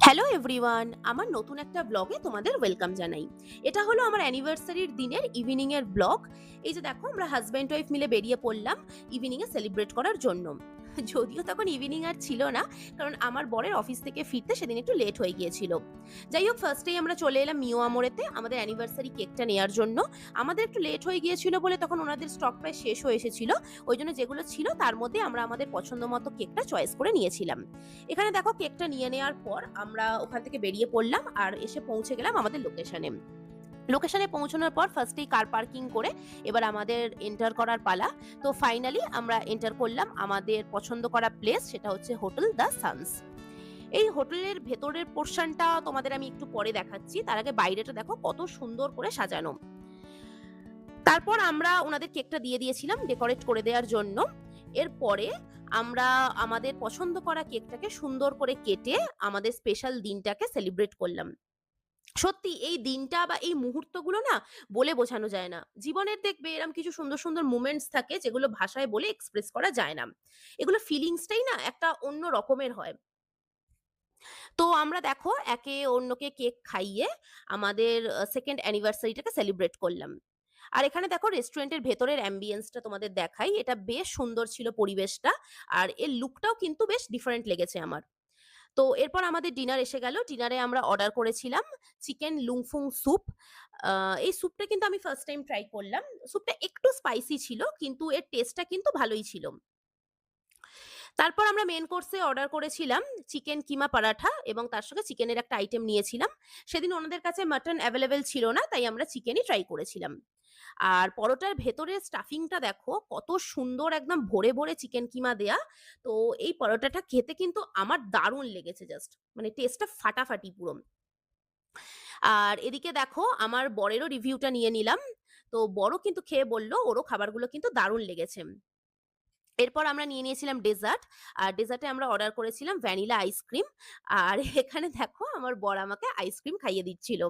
Hello everyone, আমার নতুন একটা ব্লগে তোমাদের ওয়েলকাম জানাই। এটা হলো আমার অ্যানিভার্সারির দিনের ইভিনিং এর ব্লগ। এই যে দেখো, আমরা হাজব্যান্ড ওয়াইফ মিলে বেরিয়ে পড়লাম ইভিনিং এ সেলিব্রেট করার জন্য। যদিও তখন ইভিনিং আর ছিল না, কারণ আমার বরের অফিস থেকে ফিরতে সেদিন একটু লেট হয়ে গিয়েছিল। যাই হোক, ফার্স্টেই আমরা চলে এলাম মিও আমোরেতে আমাদের অ্যানিভার্সারি কেকটা নেয়ার জন্য। আমাদের একটু লেট হয়ে গিয়েছিল বলে তখন ওনাদের স্টক প্রায় শেষ হয়ে এসেছিল। ওই জন্য যেগুলো ছিল তার মধ্যে আমরা আমাদের পছন্দ মতো কেকটা চয়েস করে নিয়েছিলাম। এখানে দেখো, কেকটা নিয়ে নেওয়ার পর আমরা ওখান থেকে বেরিয়ে পড়লাম আর এসে পৌঁছে গেলাম আমাদের লোকেশনে। লোকেশনে পৌঁছানোর পর ফার্স্টেই কার পার্কিং করে এবার আমাদের এন্টার করার পালা। তো ফাইনালি আমরা এন্টার করলাম আমাদের পছন্দ করা প্লেস, সেটা হচ্ছে হোটেল দ্য সানস। এই হোটেলের ভেতরের পোর্শনটা তোমাদের আমি একটু পরে দেখাচ্ছি, তার আগে বাইরেটা দেখো কত সুন্দর করে সাজানো। তারপর আমরা ওনাদের কেকটা দিয়ে দিয়েছিলাম ডেকোরেট করে দেওয়ার জন্য। এরপরে আমরা আমাদের পছন্দ করা কেকটাকে সুন্দর করে কেটে আমাদের স্পেশাল দিনটাকে সেলিব্রেট করলাম। সত্যি এই দিনটা বা এই মুহূর্তগুলো না বলে বোঝানো যায় না। জীবনের দেখবে এরকম কিছু সুন্দর, সুন্দর মোমেন্টস থাকে যেগুলো ভাষায় বলে এক্সপ্রেস করা যায় না। এগুলো ফিলিংসটাই না একটা অন্য রকমের হয়। তো আমরা দেখো একে অন্যকে কেক খাইয়ে আমাদের 2nd অ্যানিভার্সারিটাকে সেলিব্রেট করলাম। আর এখানে দেখো রেস্টুরেন্টের ভেতরের অ্যাম্বিয়েন্সটা তোমাদের দেখাই। এটা বেশ সুন্দর ছিল পরিবেশটা। আর এর লুকটাও কিন্তু বেশ ডিফারেন্ট লেগেছে আমার। তো এরপর আমাদের ডিনার এসে গেল। ডিনারে আমরা অর্ডার করেছিলাম চিকেন লুংফুং স্যুপ। আ এই স্যুপটা কিন্তু আমি ফার্স্ট টাইম ট্রাই করলাম। স্যুপটা একটু স্পাইসি ছিল কিন্তু এর টেস্টটা কিন্তু ভালোই ছিল। তারপর আমরা মেইন কোর্সে অর্ডার করেছিলাম চিকেন কিমা পরাঠা এবং তার সঙ্গে চিকেনের একটা আইটেম নিয়েছিলাম। সেদিন ওনাদের কাছে মাটন অ্যাভেলেবল ছিল না, তাই আমরা চিকেনই ট্রাই করেছিলাম। আর পরোটার ভেতরের স্টাফিংটা দেখো কত সুন্দর, একদম ভরে, ভরে চিকেন কিমা দেয়া। তো এই পরোটাটা খেতে কিন্তু আমার দারুণ লেগেছে জাস্ট। মানে টেস্টটা ফাটাফাটি পুরো। আর এদিকে দেখো আমার বরেরও রিভিউটা নিয়ে নিলাম। তো বরও কিন্তু খেয়ে বলল ওরও খাবারগুলো কিন্তু দারুণ লেগেছে। এরপর আমরা নিয়ে নিয়েছিলাম ডেজার্ট। আর ডেজার্টে আমরা অর্ডার করেছিলাম ভ্যানিলা আইসক্রিম। আর এখানে দেখো আমার বর আমাকে আইসক্রিম খাইয়ে দিচ্ছিল।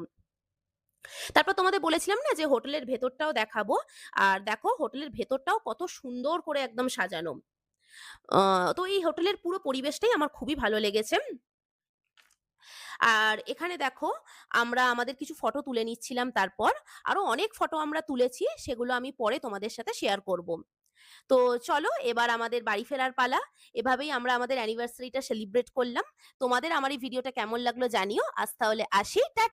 তারপর তোমাদের বলেছিলাম না যে হোটেলের ভেতরটাও দেখাবো। আর দেখো হোটেলের ভেতরটাও কত সুন্দর করে একদম সাজানো। আ তো এই হোটেলের পুরো পরিবেশটাই আমার খুবই ভালো লেগেছে। আর এখানে দেখো আমরা আমাদের কিছু ফটো তুলে নিচ্ছিলাম তারপর। আরো অনেক ফটো আমরা তুলেছি, সেগুলো আমি পরে তোমাদের সাথে শেয়ার করব। তো চলো এবার আমাদের বাড়ি ফেরার পালা। এভাবেই আমরা আমাদের অ্যানিভার্সারিটা সেলিব্রেট করলাম। তোমাদের আমার এই ভিডিওটা কেমন লাগলো জানিও। আজ তাহলে আসি।